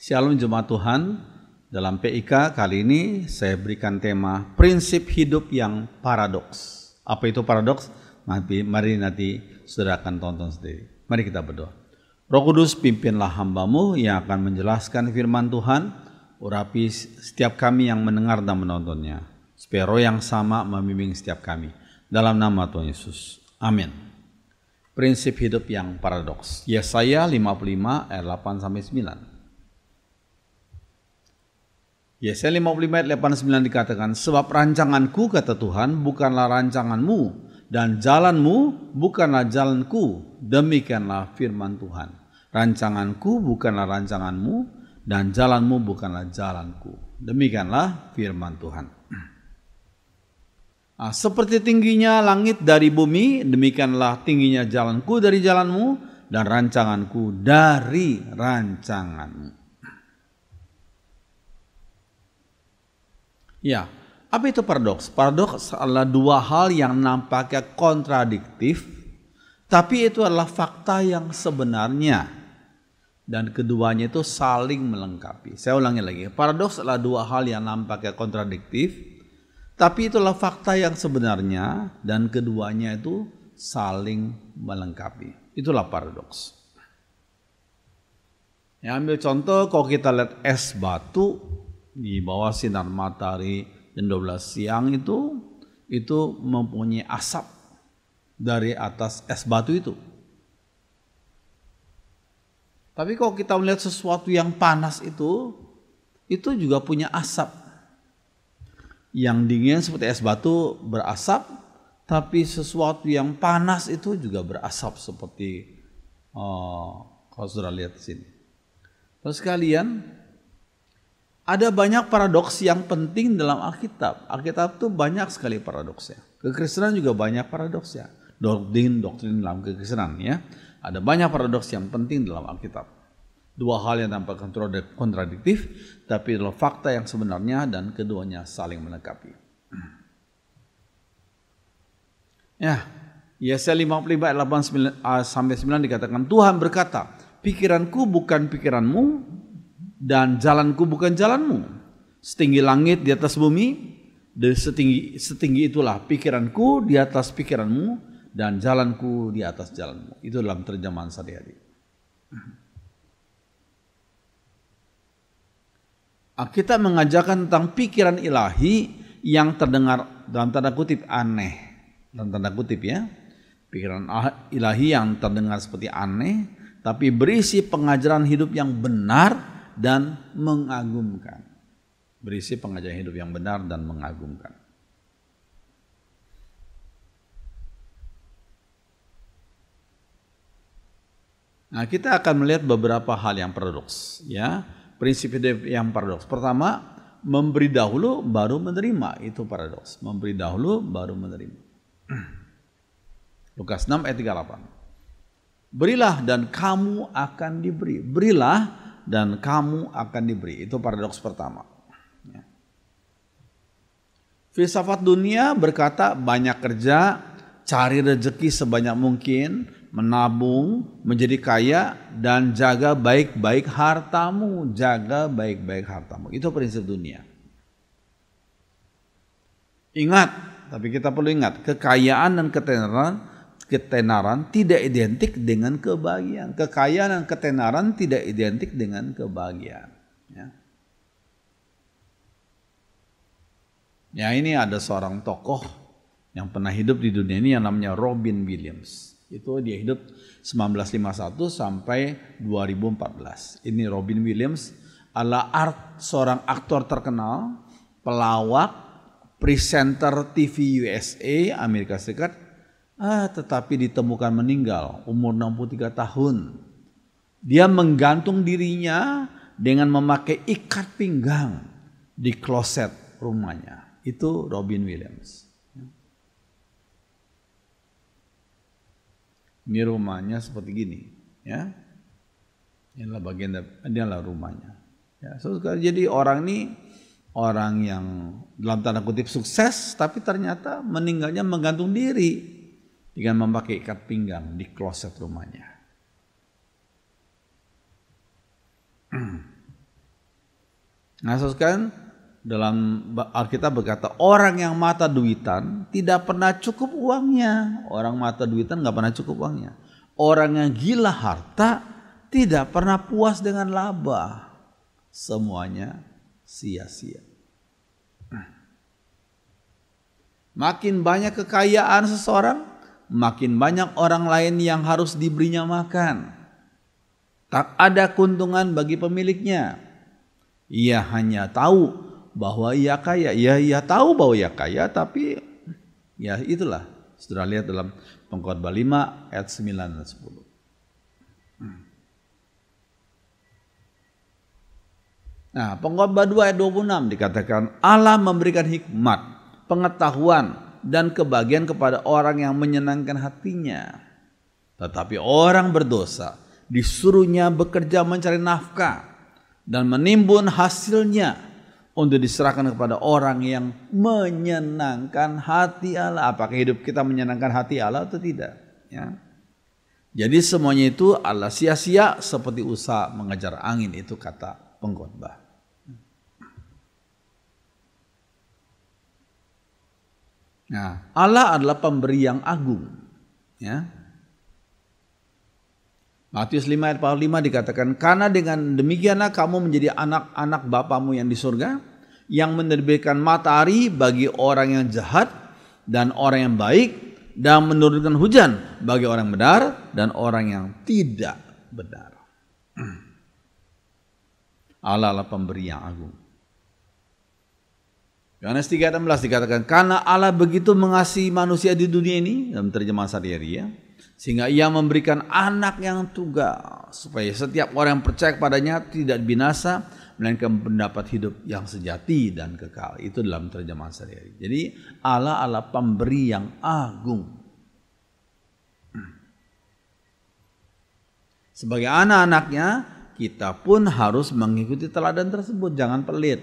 Shalom Jemaat Tuhan, dalam PIK kali ini saya berikan tema prinsip hidup yang paradoks. Apa itu paradoks? Mari nanti saudara akan tonton sendiri. Mari kita berdoa. Roh Kudus, pimpinlah hamba-Mu yang akan menjelaskan firman Tuhan, urapi setiap kami yang mendengar dan menontonnya, supaya roh yang sama membimbing setiap kami. Dalam nama Tuhan Yesus. Amin. Prinsip hidup yang paradoks. Yesaya 55 ayat 8-9. Yesaya 55 ayat 8-9 dikatakan, sebab rancanganku, kata Tuhan, bukanlah rancanganmu, dan jalanmu bukanlah jalanku. Demikianlah firman Tuhan. Rancanganku bukanlah rancanganmu, dan jalanmu bukanlah jalanku. Demikianlah firman Tuhan. Seperti tingginya langit dari bumi, demikianlah tingginya jalanku dari jalanmu, dan rancanganku dari rancanganmu. Ya, apa itu paradoks? Paradoks adalah dua hal yang nampaknya kontradiktif, tapi itu adalah fakta yang sebenarnya. Dan keduanya itu saling melengkapi. Saya ulangi lagi, paradoks adalah dua hal yang nampaknya kontradiktif, tapi itulah fakta yang sebenarnya dan keduanya itu saling melengkapi. Itulah paradoks. Ya, ambil contoh, kalau kita lihat es batu di bawah sinar matahari jam 12 siang itu mempunyai asap dari atas es batu itu. Tapi kalau kita melihat sesuatu yang panas itu juga punya asap. Yang dingin seperti es batu berasap, tapi sesuatu yang panas itu juga berasap seperti kalau sudah lihat di sini. Terus kalian, ada banyak paradoks yang penting dalam Alkitab. Alkitab itu banyak sekali paradoksnya. Kekristenan juga banyak paradoksnya. Doktrin dalam kekristenan ya. Ada banyak paradoks yang penting dalam Alkitab. Dua hal yang tampak kontradiktif, tapi adalah fakta yang sebenarnya dan keduanya saling melengkapi. Ya, Yesaya 55 ayat 8-9 dikatakan, Tuhan berkata, pikiranku bukan pikiranmu, dan jalanku bukan jalanmu. Setinggi langit di atas bumi, setinggi itulah pikiranku di atas pikiranmu, dan jalanku di atas jalanmu. Itu dalam terjemahan sehari-hari. Kita mengajarkan tentang pikiran ilahi yang terdengar dalam tanda kutip aneh. Dalam tanda kutip ya. Pikiran ilahi yang terdengar seperti aneh, tapi berisi pengajaran hidup yang benar dan mengagumkan. Berisi pengajaran hidup yang benar dan mengagumkan. Nah, kita akan melihat beberapa hal yang paradoks, ya. Prinsip hidup yang paradoks. Pertama, memberi dahulu baru menerima, itu paradoks. Memberi dahulu baru menerima. Lukas 6 ayat 38. Berilah dan kamu akan diberi. Berilah dan kamu akan diberi. Itu paradoks pertama. Ya. Filsafat dunia berkata banyak kerja, cari rezeki sebanyak mungkin, menabung, menjadi kaya, dan jaga baik-baik hartamu. Jaga baik-baik hartamu. Itu prinsip dunia. Ingat, tapi kita perlu ingat, kekayaan dan ketenaran tidak identik dengan kebahagiaan. Kekayaan dan ketenaran tidak identik dengan kebahagiaan. Ya, ini ada seorang tokoh yang pernah hidup di dunia ini yang namanya Robin Williams. Itu dia hidup 1951 sampai 2014. Ini Robin Williams adalah seorang aktor terkenal, pelawak, presenter TV USA, Amerika Serikat. Tetapi ditemukan meninggal umur 63 tahun. Dia menggantung dirinya dengan memakai ikat pinggang di kloset rumahnya. Itu Robin Williams. Ini rumahnya seperti gini, ya. Inilah inilah rumahnya. Ya, jadi orang ini orang yang dalam tanda kutip sukses, tapi ternyata meninggalnya menggantung diri dengan memakai ikat pinggang di kloset rumahnya. Nah, saudara, dalam Alkitab berkata orang yang mata duitan tidak pernah cukup uangnya. Orang mata duitan nggak pernah cukup uangnya. Orang yang gila harta tidak pernah puas dengan laba. Semuanya sia-sia. Makin banyak kekayaan seseorang, makin banyak orang lain yang harus diberinya makan. Tak ada keuntungan bagi pemiliknya. Ia hanya tahu bahwa ia kaya. Ia tahu bahwa ia kaya, tapi ya itulah. Sudah lihat dalam Pengkhotbah 5 ayat 9 dan 10. Nah, Pengkhotbah 2 ayat 26 dikatakan Allah memberikan hikmat, pengetahuan dan kebahagiaan kepada orang yang menyenangkan hatinya. Tetapi orang berdosa disuruhnya bekerja mencari nafkah dan menimbun hasilnya untuk diserahkan kepada orang yang menyenangkan hati Allah. Apakah hidup kita menyenangkan hati Allah atau tidak? Ya. Jadi semuanya itu Allah sia-sia seperti usaha mengejar angin, itu kata pengkhotbah. Nah, Allah adalah pemberi yang agung. Ya. Matius 5 ayat 45 dikatakan, karena dengan demikianlah kamu menjadi anak-anak Bapamu yang di surga, yang menerbitkan matahari bagi orang yang jahat dan orang yang baik, dan menurunkan hujan bagi orang yang benar dan orang yang tidak benar. Allah adalah pemberi yang agung. Yohanes 3:16 dikatakan, karena Allah begitu mengasihi manusia di dunia ini, dalam terjemahan sehari-hari ya, sehingga ia memberikan anak yang tunggal supaya setiap orang yang percaya kepadanya tidak binasa melainkan mendapat hidup yang sejati dan kekal. Itu dalam terjemahan sehari-hari. Jadi Allah adalah pemberi yang agung. Sebagai anak-anaknya kita pun harus mengikuti teladan tersebut. Jangan pelit,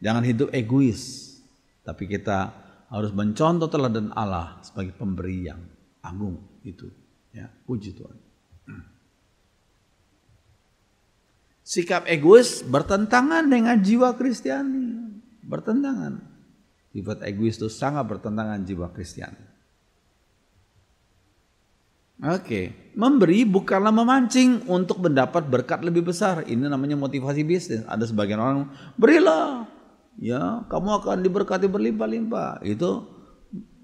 jangan hidup egois, tapi kita harus mencontoh teladan Allah sebagai pemberi yang agung. Itu ya, puji Tuhan. Sikap egois bertentangan dengan jiwa Kristiani, bertentangan. Sifat egois itu sangat bertentangan jiwa Kristiani. Oke, memberi bukanlah memancing untuk mendapat berkat lebih besar. Ini namanya motivasi bisnis. Ada sebagian orang, berilah, ya kamu akan diberkati berlimpah-limpah. Itu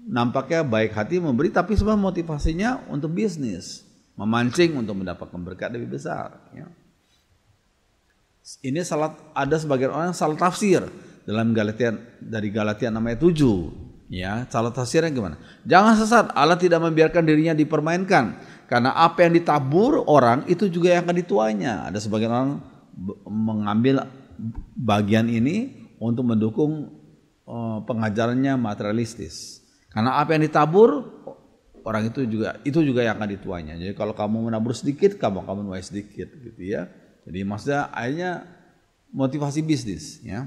nampaknya baik hati memberi, tapi sebenarnya motivasinya untuk bisnis, memancing untuk mendapatkan berkat lebih besar. Ya. Ini ada sebagian orang yang salah tafsir dalam Galatia, dari Galatia 6 ayat 7. Ya, salah tafsirnya gimana? Jangan sesat, Allah tidak membiarkan dirinya dipermainkan, karena apa yang ditabur orang itu juga yang akan dituainya. Ada sebagian orang mengambil bagian ini untuk mendukung pengajarannya materialistis. Karena apa yang ditabur orang itu juga yang akan dituainya. Jadi kalau kamu menabur sedikit, kamu akan menuai sedikit, gitu ya. Jadi maksudnya akhirnya motivasi bisnis, ya.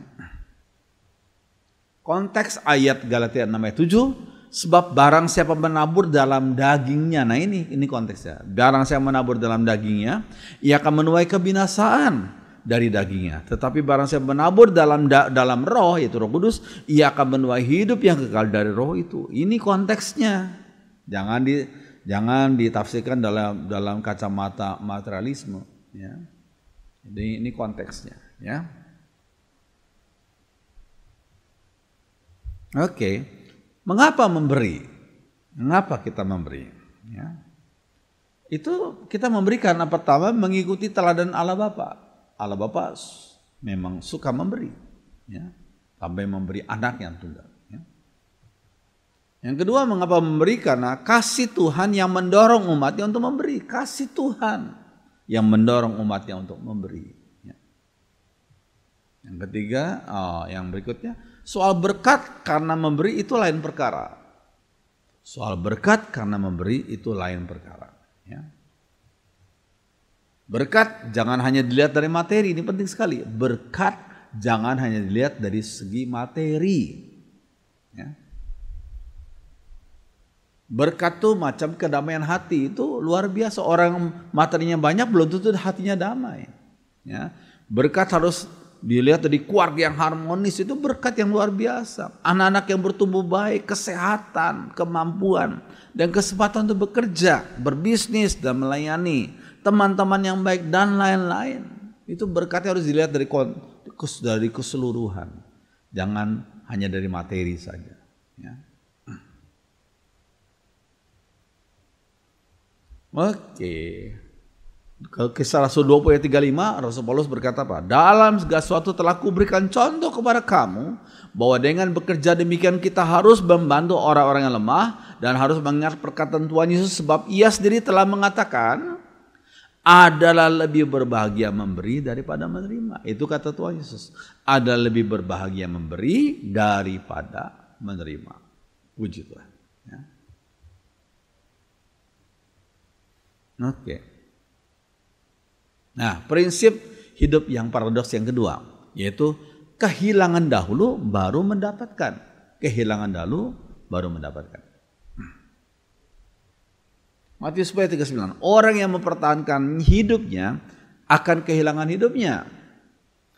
Konteks ayat Galatia 6 ayat 7, sebab barang siapa menabur dalam dagingnya. Nah ini konteksnya. Barang siapa menabur dalam dagingnya, ia akan menuai kebinasaan dari dagingnya. Tetapi barang siapa menabur dalam roh, yaitu Roh Kudus, ia akan menuai hidup yang kekal dari roh itu. Ini konteksnya. Jangan ditafsirkan dalam kacamata materialisme, ya. Jadi ini konteksnya, ya. Oke, mengapa memberi? Mengapa kita memberi? Ya. Itu kita memberi karena pertama mengikuti teladan Allah Bapa. Allah Bapa memang suka memberi, ya, sampai memberi anak yang tunggal. Ya. Yang kedua, mengapa memberi? Karena kasih Tuhan yang mendorong umatnya untuk memberi. Kasih Tuhan yang mendorong umatnya untuk memberi. Ya. Yang ketiga, yang berikutnya, soal berkat karena memberi itu lain perkara. Soal berkat karena memberi itu lain perkara. Ya. Berkat jangan hanya dilihat dari materi, ini penting sekali. Berkat jangan hanya dilihat dari segi materi. Ya. Berkat tuh macam kedamaian hati, itu luar biasa. Orang materinya banyak belum tentu hatinya damai. Ya. Berkat harus dilihat dari keluarga yang harmonis itu berkat yang luar biasa. Anak-anak yang bertumbuh baik, kesehatan, kemampuan, dan kesempatan untuk bekerja, berbisnis, dan melayani. Teman-teman yang baik dan lain-lain. Itu berkatnya harus dilihat dari keseluruhan. Jangan hanya dari materi saja. Ya. Oke. Kisah Rasul 20 ayat 35, Rasul Paulus berkata apa? Dalam segala sesuatu telah kuberikan contoh kepada kamu bahwa dengan bekerja demikian kita harus membantu orang-orang yang lemah dan harus mengingat perkataan Tuhan Yesus, sebab Ia sendiri telah mengatakan adalah lebih berbahagia memberi daripada menerima. Itu kata Tuhan Yesus. Adalah lebih berbahagia memberi daripada menerima. Puji Tuhan. Ya. Oke. Nah, prinsip hidup yang paradoks yang kedua, yaitu kehilangan dahulu baru mendapatkan. Kehilangan dahulu baru mendapatkan. Matius 10:39. Orang yang mempertahankan hidupnya akan kehilangan hidupnya.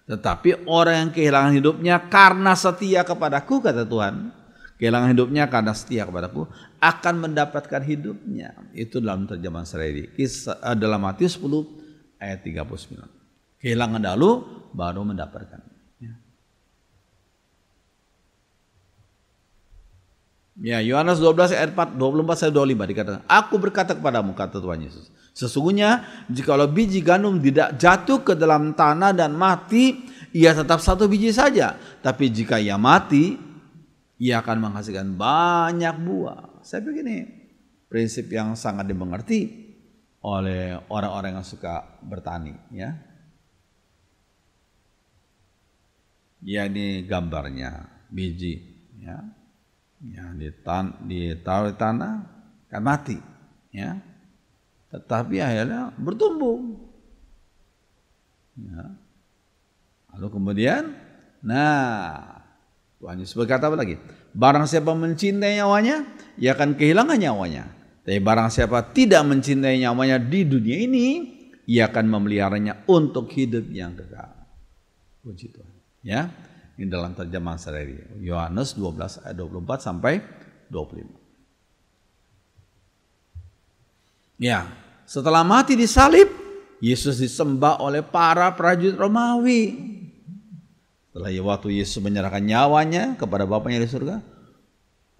Tetapi orang yang kehilangan hidupnya karena setia kepadaku, kata Tuhan, kehilangan hidupnya karena setia kepadaku akan mendapatkan hidupnya. Itu dalam terjemahan Serairi. Dalam Matius 10 ayat 39. Kehilangan dahulu baru mendapatkan. Ya, Yohanes 12 ayat 24-25 dikatakan, aku berkata kepadamu, kata Tuhan Yesus, sesungguhnya jikalau biji gandum tidak jatuh ke dalam tanah dan mati, ia tetap satu biji saja. Tapi jika ia mati, ia akan menghasilkan banyak buah. Saya pikir ini prinsip yang sangat dimengerti oleh orang-orang yang suka bertani, ya. Ya, ini gambarnya biji, ya. Ya, ditaruh di tanah kan mati, ya. Tetapi akhirnya bertumbuh. Ya. Lalu kemudian, Tuhan Yesus berkata apa lagi? Barang siapa mencintai nyawanya, ia akan kehilangan nyawanya. Tapi barang siapa tidak mencintai nyawanya di dunia ini, ia akan memeliharanya untuk hidup yang kekal. Puji Tuhan. Ya, ini dalam terjemahan Serairi. Yohanes 12 ayat 24 sampai 25. Ya, setelah mati disalib, Yesus disembah oleh para prajurit Romawi. Setelah waktu Yesus menyerahkan nyawanya kepada Bapaknya di surga,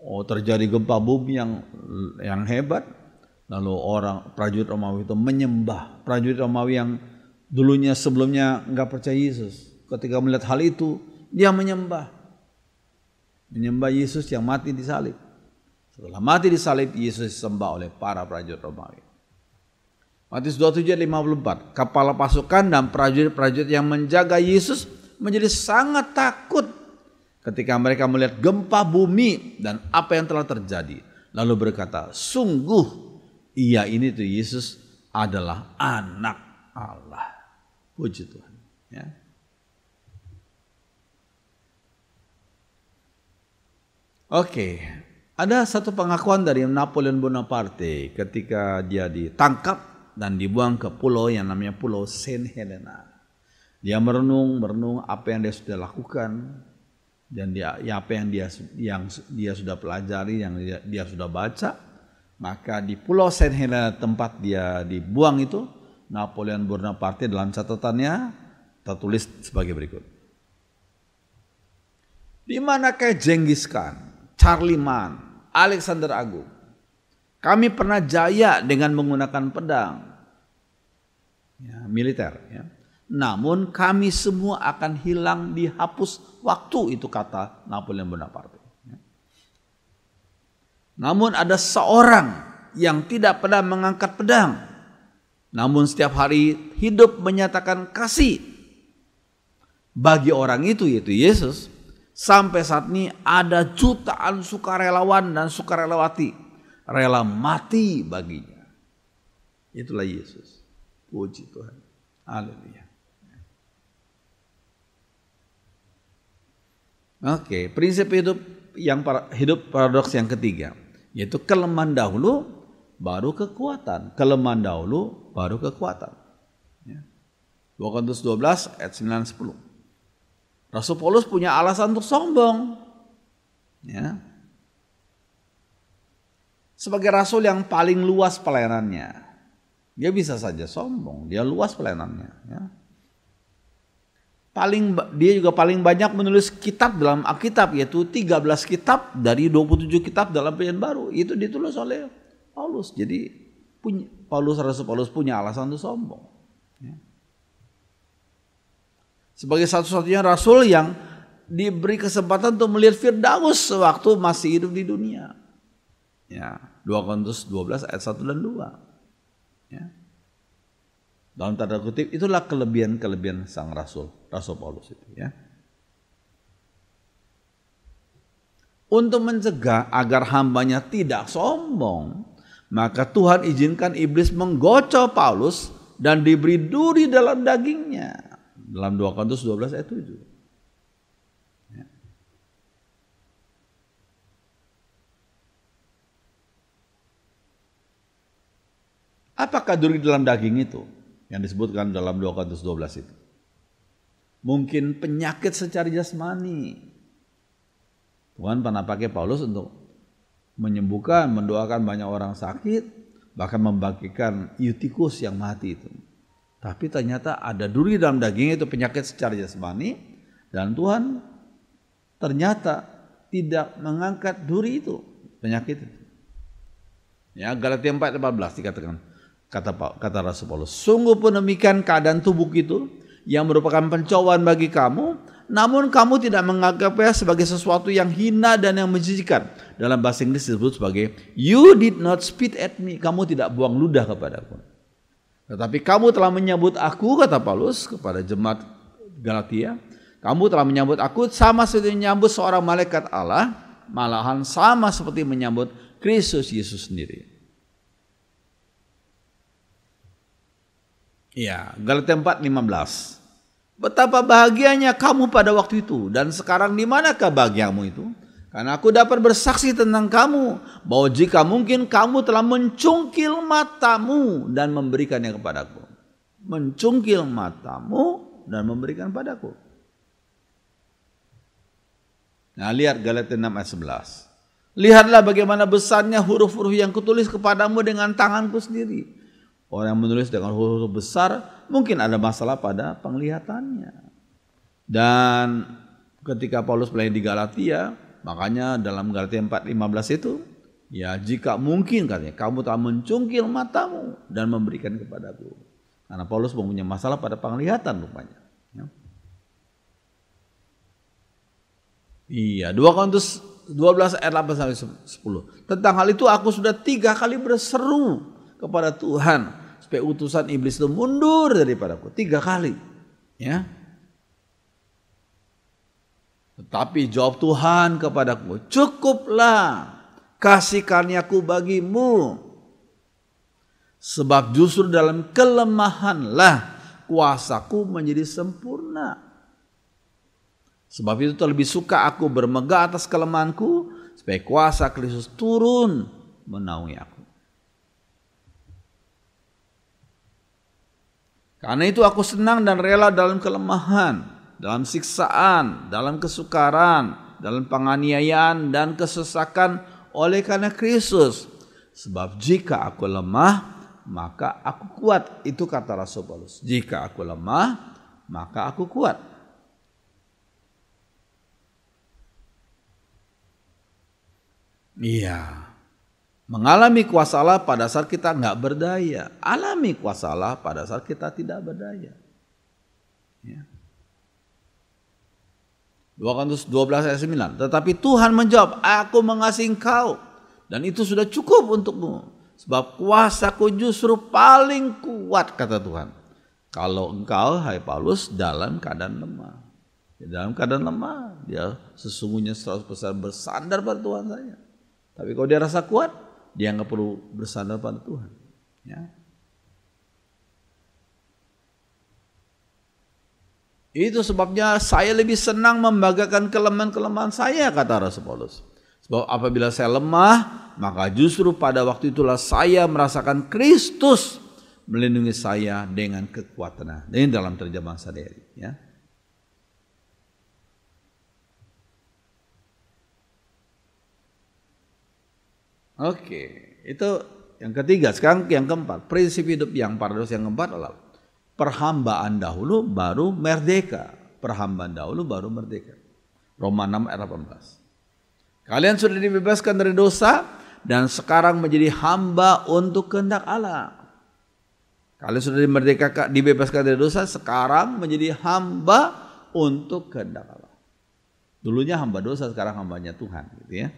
terjadi gempa bumi yang hebat. Lalu prajurit Romawi itu menyembah. Prajurit Romawi yang dulunya sebelumnya enggak percaya Yesus, ketika melihat hal itu dia menyembah Yesus yang mati di salib. Setelah mati di salib, Yesus disembah oleh para prajurit Romawi. Matius 27 ayat 54. Kepala pasukan dan prajurit-prajurit yang menjaga Yesus menjadi sangat takut ketika mereka melihat gempa bumi dan apa yang telah terjadi. Lalu berkata, sungguh ini tuh Yesus adalah anak Allah. Puji Tuhan. Ya. Oke, ada satu pengakuan dari Napoleon Bonaparte ketika dia ditangkap dan dibuang ke pulau yang namanya Pulau Saint Helena. Dia merenung apa yang dia sudah lakukan dan apa yang dia sudah pelajari, yang dia sudah baca. Maka di Pulau Saint Helena tempat dia dibuang itu, Napoleon Bonaparte dalam catatannya tertulis sebagai berikut. Di manakah Genghis Khan, Charlemagne, Alexander Agung? Kami pernah jaya dengan menggunakan pedang, ya, militer. Ya. Namun kami semua akan hilang, dihapus waktu, itu kata Napoleon Bonaparte. Ya. Namun ada seorang yang tidak pernah mengangkat pedang, namun setiap hari hidup menyatakan kasih bagi orang itu, yaitu Yesus. Sampai saat ini ada jutaan sukarelawan dan sukarelawati rela mati baginya. Itulah Yesus. Puji Tuhan. Haleluya. Oke, prinsip hidup paradoks yang ketiga, yaitu kelemahan dahulu baru kekuatan. Kelemahan dahulu baru kekuatan. 2 Korintus 12 ayat 9-10. Rasul Paulus punya alasan untuk sombong. Ya. Sebagai rasul yang paling luas pelayanannya, dia bisa saja sombong, dia luas pelayanannya. Ya. Dia juga paling banyak menulis kitab dalam Alkitab, yaitu 13 kitab dari 27 kitab dalam Perjanjian Baru. Itu ditulis oleh Paulus. Jadi Rasul Paulus punya alasan untuk sombong. Ya. Sebagai satu-satunya rasul yang diberi kesempatan untuk melihat Firdaus sewaktu masih hidup di dunia. Ya, 2 Korintus 12 ayat 1 dan 2. Ya. Dalam tanda kutip itulah kelebihan sang Rasul Paulus itu, ya. Untuk mencegah agar hambanya tidak sombong, maka Tuhan izinkan iblis menggocok Paulus dan diberi duri dalam dagingnya. Dalam 2 Korintus 12 ayat 7. Apakah duri dalam daging itu yang disebutkan dalam 2 Korintus 12 itu? Mungkin penyakit secara jasmani. Tuhan pernah pakai Paulus untuk menyembuhkan, mendoakan banyak orang sakit, bahkan membangkitkan Eutikus yang mati itu. Tapi ternyata ada duri dalam daging, itu penyakit secara jasmani, dan Tuhan ternyata tidak mengangkat duri itu, penyakit itu. Ya, Galatia 4:14 dikatakan. Kata Rasul Paulus, sungguh pun demikian keadaan tubuh itu yang merupakan pencobaan bagi kamu, namun kamu tidak menganggapnya sebagai sesuatu yang hina dan yang menjijikkan. Dalam bahasa Inggris disebut sebagai you did not spit at me, kamu tidak buang ludah kepadaku. Tetapi kamu telah menyambut aku, kata Paulus kepada jemaat Galatia, kamu telah menyambut aku sama seperti menyambut seorang malaikat Allah, malahan sama seperti menyambut Kristus Yesus sendiri. Ya, Galatia 4:15. Betapa bahagianya kamu pada waktu itu, dan sekarang di manakah bahagiamu itu? Karena aku dapat bersaksi tentang kamu bahwa jika mungkin kamu telah mencungkil matamu dan memberikannya kepadaku. Mencungkil matamu dan memberikan padaku. Nah, lihat Galatia 6 ayat 11. Lihatlah bagaimana besarnya huruf-huruf yang kutulis kepadamu dengan tanganku sendiri. Orang yang menulis dengan huruf besar mungkin ada masalah pada penglihatannya. Dan ketika Paulus melayani di Galatia, makanya dalam Galatia 4:15 itu, ya jika mungkin katanya kamu telah mencungkil matamu dan memberikan kepadaku. Karena Paulus mempunyai masalah pada penglihatan rupanya. Ya. Iya, 2 Korintus 12 ayat 8-10. Tentang hal itu aku sudah 3 kali berseru kepada Tuhan supaya utusan iblis itu mundur daripadaku. 3 kali. Ya. Tetapi jawab Tuhan kepadaku, cukuplah kasih karuniaku bagimu. Sebab justru dalam kelemahanlah kuasaku menjadi sempurna. Sebab itu terlebih suka aku bermegah atas kelemahanku, supaya kuasa Kristus turun menaungi aku. Karena itu aku senang dan rela dalam kelemahan, dalam siksaan, dalam kesukaran, dalam penganiayaan dan kesesakan oleh karena Kristus. Sebab jika aku lemah, maka aku kuat. Itu kata Rasul Paulus. Jika aku lemah, maka aku kuat. Iya. Mengalami kuasa Allah pada saat kita nggak berdaya. Alami kuasa Allah pada saat kita tidak berdaya. Ya. 2 Korintus 12 ayat 9. Tetapi Tuhan menjawab, aku mengasihi engkau. Dan itu sudah cukup untukmu. Sebab kuasaku justru paling kuat, kata Tuhan. Kalau engkau, hai Paulus, dalam keadaan lemah. Dalam keadaan lemah, dia sesungguhnya 100% bersandar pada Tuhan saja. Tapi kalau dia rasa kuat, dia nggak perlu bersandar pada Tuhan. Ya. Itu sebabnya saya lebih senang membanggakan kelemahan-kelemahan saya, kata Rasul Paulus. Sebab apabila saya lemah, maka justru pada waktu itulah saya merasakan Kristus melindungi saya dengan kekuatannya. Ini dalam terjemahan sehari-hari. Ya. Oke, itu yang ketiga. Sekarang yang keempat, prinsip hidup yang paradoks yang keempat adalah perhambaan dahulu baru merdeka. Perhambaan dahulu baru merdeka. Roma 6 ayat 18. Kalian sudah dibebaskan dari dosa dan sekarang menjadi hamba untuk kehendak Allah. Kalian sudah dibebaskan dari dosa, sekarang menjadi hamba untuk kehendak Allah. Dulunya hamba dosa, sekarang hambanya Tuhan, gitu ya.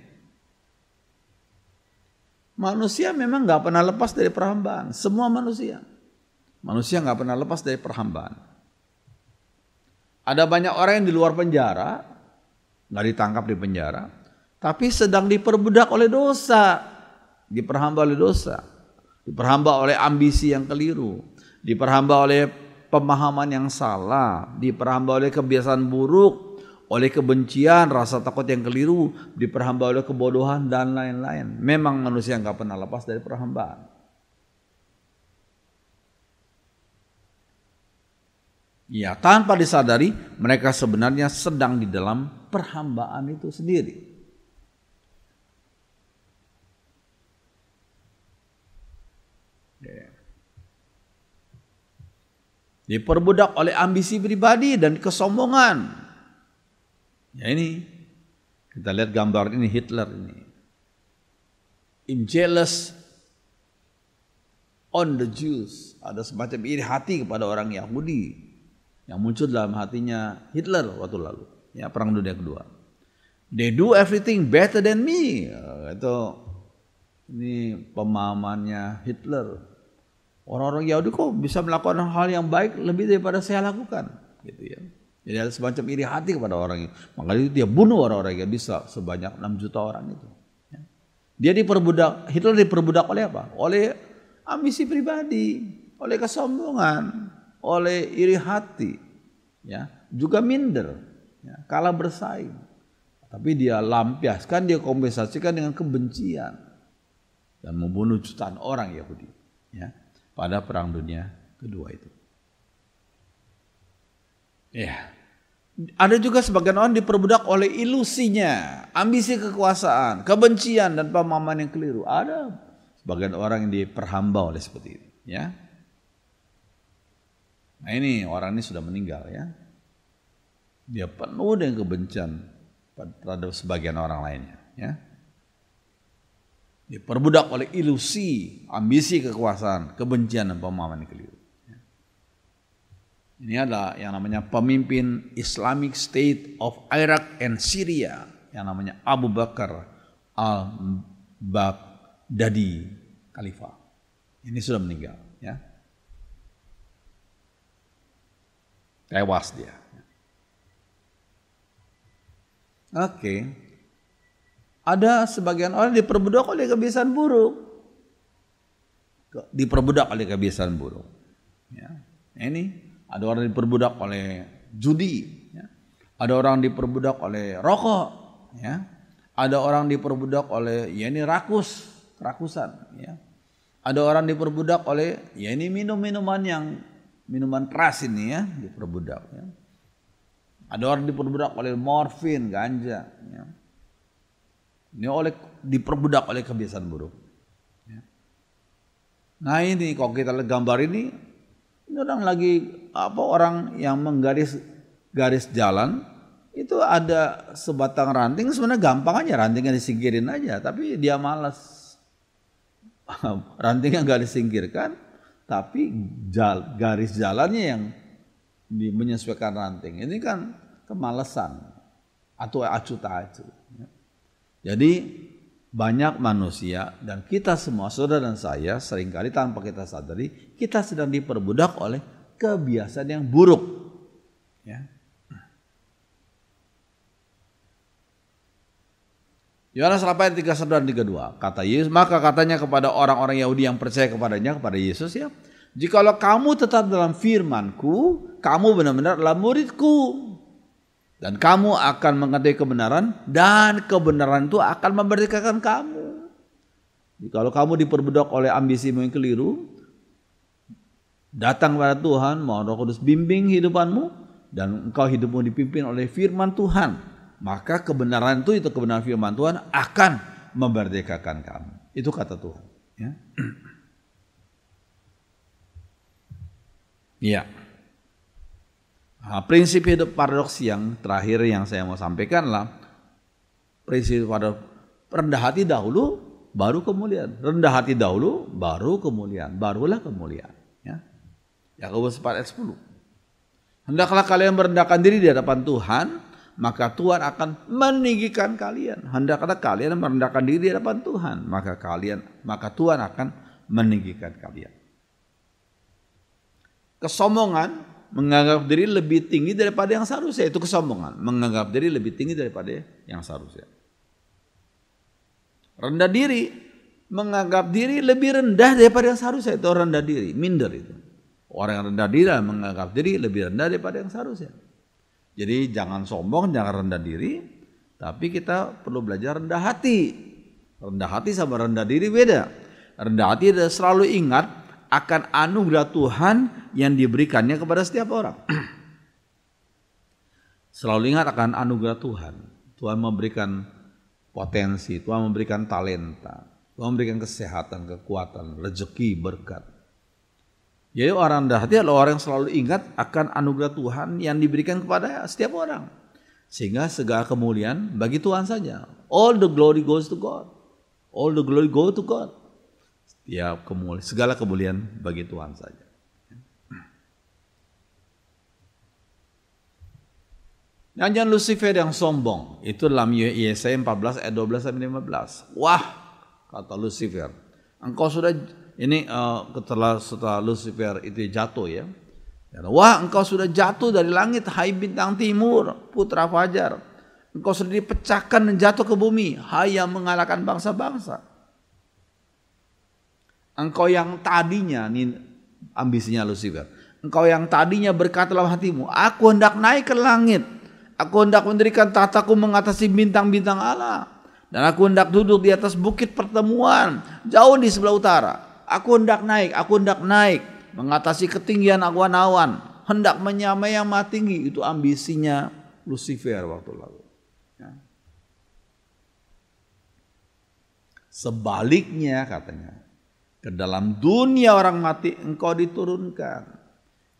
Manusia memang nggak pernah lepas dari perhambaan. Semua manusia nggak pernah lepas dari perhambaan. Ada banyak orang yang di luar penjara, nggak ditangkap di penjara, tapi sedang diperbudak oleh dosa, diperhamba oleh dosa, diperhamba oleh ambisi yang keliru, diperhamba oleh pemahaman yang salah, diperhamba oleh kebiasaan buruk, oleh kebencian, rasa takut yang keliru, diperhamba oleh kebodohan dan lain-lain. Memang manusia nggak pernah lepas dari perhambaan. Ya, tanpa disadari mereka sebenarnya sedang di dalam perhambaan itu sendiri. Diperbudak oleh ambisi pribadi dan kesombongan. Ya ini, kita lihat gambar ini Hitler ini. Jealous on the Jews. Ada semacam iri hati kepada orang Yahudi yang muncul dalam hatinya Hitler waktu lalu. Ya, Perang Dunia Kedua. They do everything better than me. Ini pemahamannya Hitler. Orang-orang Yahudi kok bisa melakukan hal yang baik lebih daripada saya lakukan, gitu ya. Jadi ada semacam iri hati kepada orang itu. Makanya dia bunuh orang-orang yang bisa sebanyak 6 juta orang itu. Dia Hitler diperbudak oleh apa? Oleh ambisi pribadi, oleh kesombongan, oleh iri hati, ya, juga minder, ya, kalah bersaing. Tapi dia lampiaskan, dia kompensasikan dengan kebencian dan membunuh jutaan orang Yahudi, ya, pada Perang Dunia Kedua itu. Ya, ada juga sebagian orang diperbudak oleh ilusinya, ambisi kekuasaan, kebencian dan pemahaman yang keliru. Ada sebagian orang yang diperhamba oleh seperti itu, ya. Nah ini orang ini sudah meninggal, ya. Dia penuh dengan kebencian terhadap sebagian orang lainnya, ya. Diperbudak oleh ilusi, ambisi kekuasaan, kebencian dan pemahaman yang keliru. Ini adalah yang namanya pemimpin Islamic State of Iraq and Syria yang namanya Abu Bakar al-Baghdadi Khalifah. Ini sudah meninggal, ya. Tewas dia. Oke. Ada sebagian orang diperbudak oleh kebiasaan buruk. Ya. Ini ada orang diperbudak oleh judi, ya. Ada orang diperbudak oleh rokok, ya. Ada orang diperbudak oleh rakusan, ya. Ada orang diperbudak oleh ini minuman keras ini, ya, diperbudak, ya. Ada orang diperbudak oleh morfin, ganja, ya. Ini diperbudak oleh kebiasaan buruk, ya. Nah ini kalau kita lihat gambar ini orang yang menggaris garis jalan itu ada sebatang ranting, sebenarnya gampang aja, rantingnya disingkirin aja, tapi dia malas. Rantingnya nggak disingkirkan, tapi garis jalannya yang menyesuaikan ranting. Ini kan kemalasan atau acuh tak acuh. Jadi banyak manusia dan kita semua, saudara dan saya, seringkali tanpa kita sadari kita sedang diperbudak oleh kebiasaan yang buruk, ya. Yohanes 8 ayat 31 dan 32. Kata Yesus, maka katanya kepada orang-orang Yahudi yang percaya kepada Yesus, ya, jikalau kamu tetap dalam firman-Ku, kamu benar-benar adalah murid-Ku. Dan kamu akan mengetahui kebenaran, dan kebenaran itu akan memerdekakan kamu. Kalau kamu diperbudak oleh ambisimu yang keliru, datang kepada Tuhan, mohon Roh Kudus bimbing hidupanmu, dan engkau hidupmu dipimpin oleh firman Tuhan. Maka kebenaran itu kebenaran firman Tuhan akan memerdekakan kamu. Itu kata Tuhan. Ya. Iya. Nah, prinsip hidup paradoks yang terakhir yang saya mau sampaikan lah, prinsip pada rendah hati dahulu, baru kemuliaan. Rendah hati dahulu, baru kemuliaan. Barulah kemuliaan. Ya. Yakobus 4 ayat 10. Hendaklah kalian merendahkan diri di hadapan Tuhan, maka Tuhan akan meninggikan kalian. Hendaklah kalian merendahkan diri di hadapan Tuhan, maka Tuhan akan meninggikan kalian. Kesombongan menganggap diri lebih tinggi daripada yang seharusnya, itu kesombongan. Menganggap diri lebih tinggi daripada yang seharusnya. Rendah diri, menganggap diri lebih rendah daripada yang seharusnya, itu rendah diri, minder itu. Orang yang rendah diri menganggap diri lebih rendah daripada yang seharusnya. Jadi jangan sombong, jangan rendah diri, tapi kita perlu belajar rendah hati. Rendah hati sama rendah diri beda. Rendah hati adalah selalu ingat akan anugerah Tuhan yang diberikannya kepada setiap orang. Selalu ingat akan anugerah Tuhan. Tuhan memberikan potensi, Tuhan memberikan talenta, Tuhan memberikan kesehatan, kekuatan, rezeki, berkat. Jadi orang rendah hati adalah orang yang selalu ingat akan anugerah Tuhan yang diberikan kepada setiap orang. Sehingga segala kemuliaan bagi Tuhan saja. All the glory goes to God. All the glory goes to God. Segala kemuliaan bagi Tuhan saja. Nyanyian Lucifer yang sombong itu dalam Yesaya 14 ayat 12 sampai 15. Wah, kata Lucifer, engkau sudah ini setelah Lucifer itu jatuh ya. Wah, engkau sudah jatuh dari langit, hai bintang timur, putra fajar. Engkau sudah dipecahkan dan jatuh ke bumi, hai yang mengalahkan bangsa-bangsa. Engkau yang tadinya, ini ambisinya Lucifer, engkau yang tadinya berkata dalam hatimu, aku hendak naik ke langit, aku hendak mendirikan tahtaku mengatasi bintang-bintang Allah, dan aku hendak duduk di atas bukit pertemuan jauh di sebelah utara. Aku hendak naik mengatasi ketinggian awan-awan, hendak menyamai yang maha tinggi. Itu ambisinya Lucifer waktu lalu. Ya. Sebaliknya katanya, ke dalam dunia orang mati engkau diturunkan,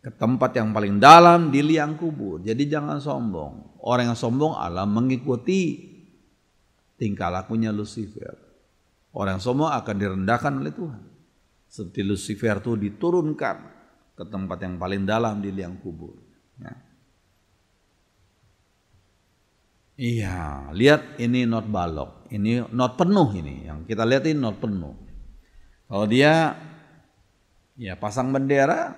ke tempat yang paling dalam di liang kubur. Jadi jangan sombong. Orang yang sombong adalah mengikuti tingkah lakunya Lucifer. Orang yang sombong akan direndahkan oleh Tuhan. Seperti Lucifer itu diturunkan ke tempat yang paling dalam di liang kubur. Ya. Iya, lihat ini not balok, ini not penuh ini. Yang kita lihat ini not penuh. Kalau dia ya pasang bendera,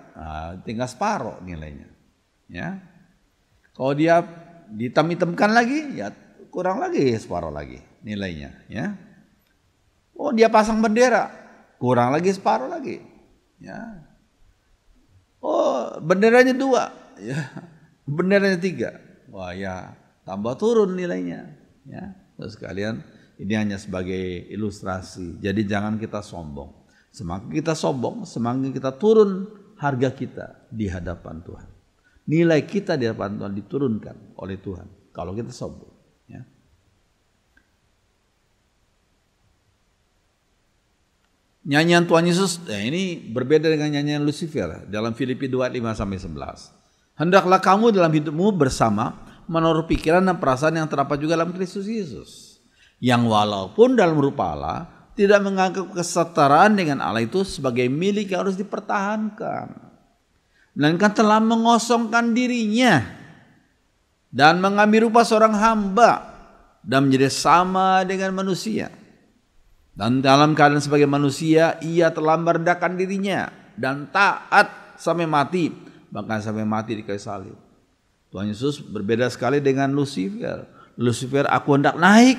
tinggal separuh nilainya. Ya. Kalau dia dihitam-hitamkan lagi, ya kurang lagi separuh lagi nilainya. Ya. Oh dia pasang bendera, kurang lagi separuh lagi. Ya. Oh benderanya 2, ya. Benderanya 3. Wah ya tambah turun nilainya. Ya. Terus sekalian ini hanya sebagai ilustrasi. Jadi jangan kita sombong. Semakin kita sombong, semakin kita turun harga kita di hadapan Tuhan. Nilai kita di hadapan Tuhan diturunkan oleh Tuhan kalau kita sombong. Ya. Nyanyian Tuhan Yesus, ini berbeda dengan nyanyian Lucifer dalam Filipi 2:5-11. Hendaklah kamu dalam hidupmu bersama menurut pikiran dan perasaan yang terdapat juga dalam Kristus Yesus, yang walaupun dalam rupa Allah tidak menganggap kesetaraan dengan Allah itu sebagai milik yang harus dipertahankan, melainkan telah mengosongkan dirinya dan mengambil rupa seorang hamba dan menjadi sama dengan manusia. Dan dalam keadaan sebagai manusia, ia telah merendahkan dirinya dan taat sampai mati, bahkan sampai mati di kayu salib. Tuhan Yesus berbeda sekali dengan Lucifer. Lucifer, aku hendak naik,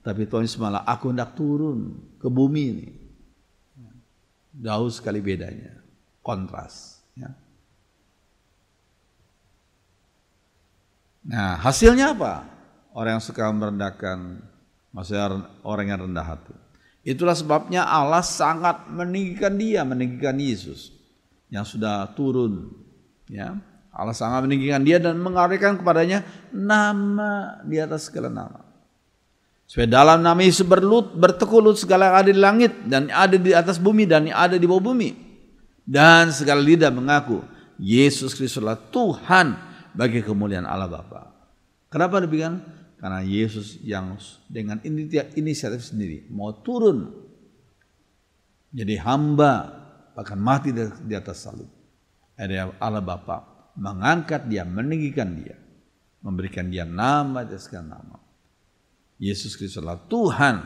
tapi Tuhan Yesus malah, aku hendak turun ke bumi ini. Jauh sekali bedanya, kontras. Ya. Nah, hasilnya apa? Orang yang suka merendahkan, maksudnya orang yang rendah hati. Itulah sebabnya Allah sangat meninggikan dia, meninggikan Yesus yang sudah turun. Ya, Allah sangat meninggikan dia dan mengabaikan kepadanya nama di atas segala nama. Supaya dalam nama Yesus bertekuk lutut segala yang ada di langit dan ada di atas bumi dan yang ada di bawah bumi. Dan segala lidah mengaku Yesus Kristus adalah Tuhan bagi kemuliaan Allah Bapa. Kenapa demikian? Karena Yesus yang dengan inisiatif sendiri mau turun jadi hamba, bahkan mati di atas salib. Ada Allah Bapa mengangkat dia, meninggikan dia, memberikan dia nama dan segala nama. Yesus Kristus adalah Tuhan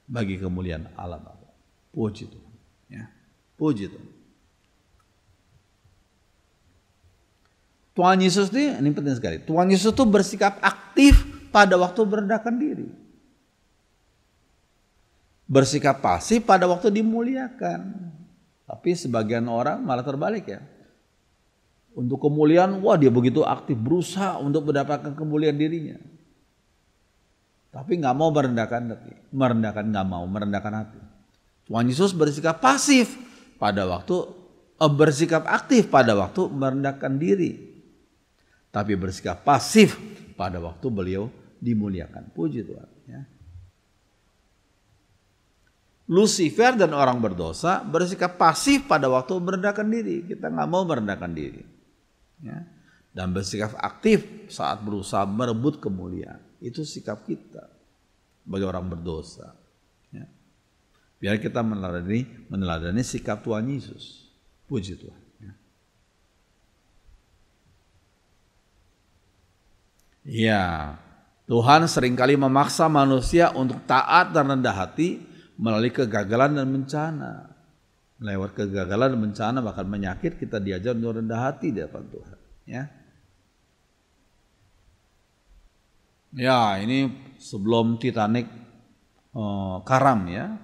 bagi kemuliaan Allah Bapa. Puji Tuhan. Ya. Puji Tuhan. Tuhan Yesus ini penting sekali. Tuhan Yesus itu bersikap aktif pada waktu merendahkan diri. Bersikap pasif pada waktu dimuliakan. Tapi sebagian orang malah terbalik ya. Untuk kemuliaan, wah dia begitu aktif berusaha untuk mendapatkan kemuliaan dirinya. Tapi nggak mau merendahkan hati, merendahkan hati. Tuhan Yesus bersikap pasif pada waktu, bersikap aktif pada waktu merendahkan diri. Tapi bersikap pasif pada waktu beliau dimuliakan. Puji Tuhan. Ya. Lucifer dan orang berdosa bersikap pasif pada waktu merendahkan diri. Kita nggak mau merendahkan diri. Ya. Dan bersikap aktif saat berusaha merebut kemuliaan. Itu sikap kita bagi orang berdosa. Ya. Biar kita meneladani sikap Tuhan Yesus. Puji Tuhan. Ya. Ya, Tuhan seringkali memaksa manusia untuk taat dan rendah hati melalui kegagalan dan bencana. Lewat kegagalan dan bencana bahkan menyakit, kita diajar untuk rendah hati di hadapan Tuhan. Ya. Ya, ini sebelum Titanic karam ya,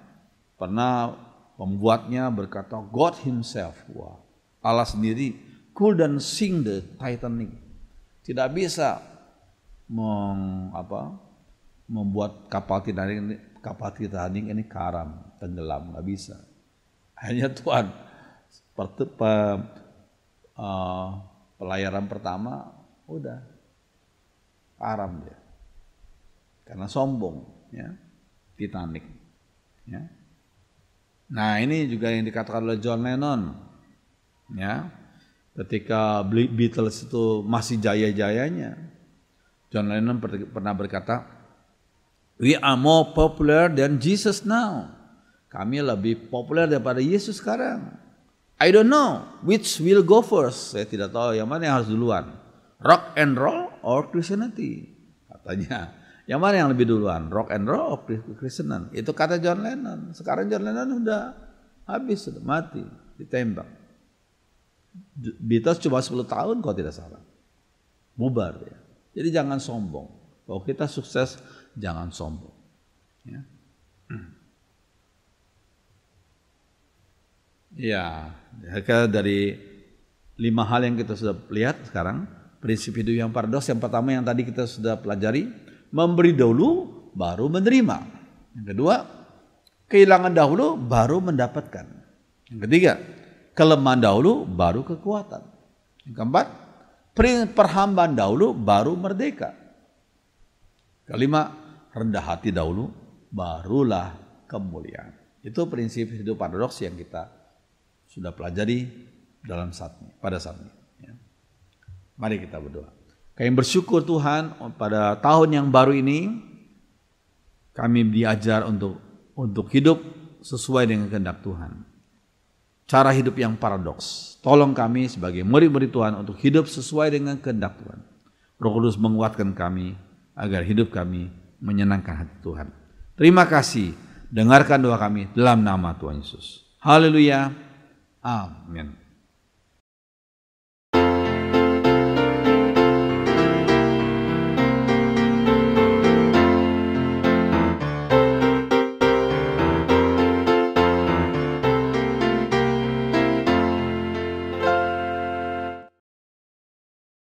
pernah pembuatnya berkata God Himself, wah, Allah sendiri couldn't sink the Titanic, tidak bisa membuat kapal Titanic ini karam, tenggelam, nggak bisa. Hanya Tuhan pelayaran pertama udah karam dia. Karena sombong, ya, Titanic. Ya. Nah ini juga yang dikatakan oleh John Lennon, ya, ketika Beatles itu masih jaya-jayanya, John Lennon pernah berkata, "We are more popular than Jesus now." Kami lebih populer daripada Yesus sekarang. I don't know which will go first. Saya tidak tahu yang mana yang harus duluan, rock and roll or Christianity, katanya. Yang mana yang lebih duluan, rock and roll atau Kristenan? Itu kata John Lennon. Sekarang John Lennon sudah habis, sudah mati, ditembak. Beatles cuma 10 tahun kalau tidak salah. Bubar ya. Jadi jangan sombong. Kalau kita sukses, jangan sombong. Ya. Ya, dari 5 hal yang kita sudah lihat sekarang, prinsip hidup yang paradoks. Yang pertama yang tadi kita sudah pelajari, memberi dahulu baru menerima. Yang kedua, kehilangan dahulu baru mendapatkan. Yang ketiga, kelemahan dahulu baru kekuatan. Yang keempat, perhambaan dahulu baru merdeka. Kelima, rendah hati dahulu barulah kemuliaan. Itu prinsip hidup paradoks yang kita sudah pelajari pada saat ini. Ya. Mari kita berdoa. Kami bersyukur Tuhan pada tahun yang baru ini kami diajar untuk hidup sesuai dengan kehendak Tuhan. Cara hidup yang paradoks. Tolong kami sebagai murid-murid Tuhan untuk hidup sesuai dengan kehendak Tuhan. Roh Kudus menguatkan kami agar hidup kami menyenangkan hati Tuhan. Terima kasih. Dengarkan doa kami dalam nama Tuhan Yesus. Haleluya. Amin.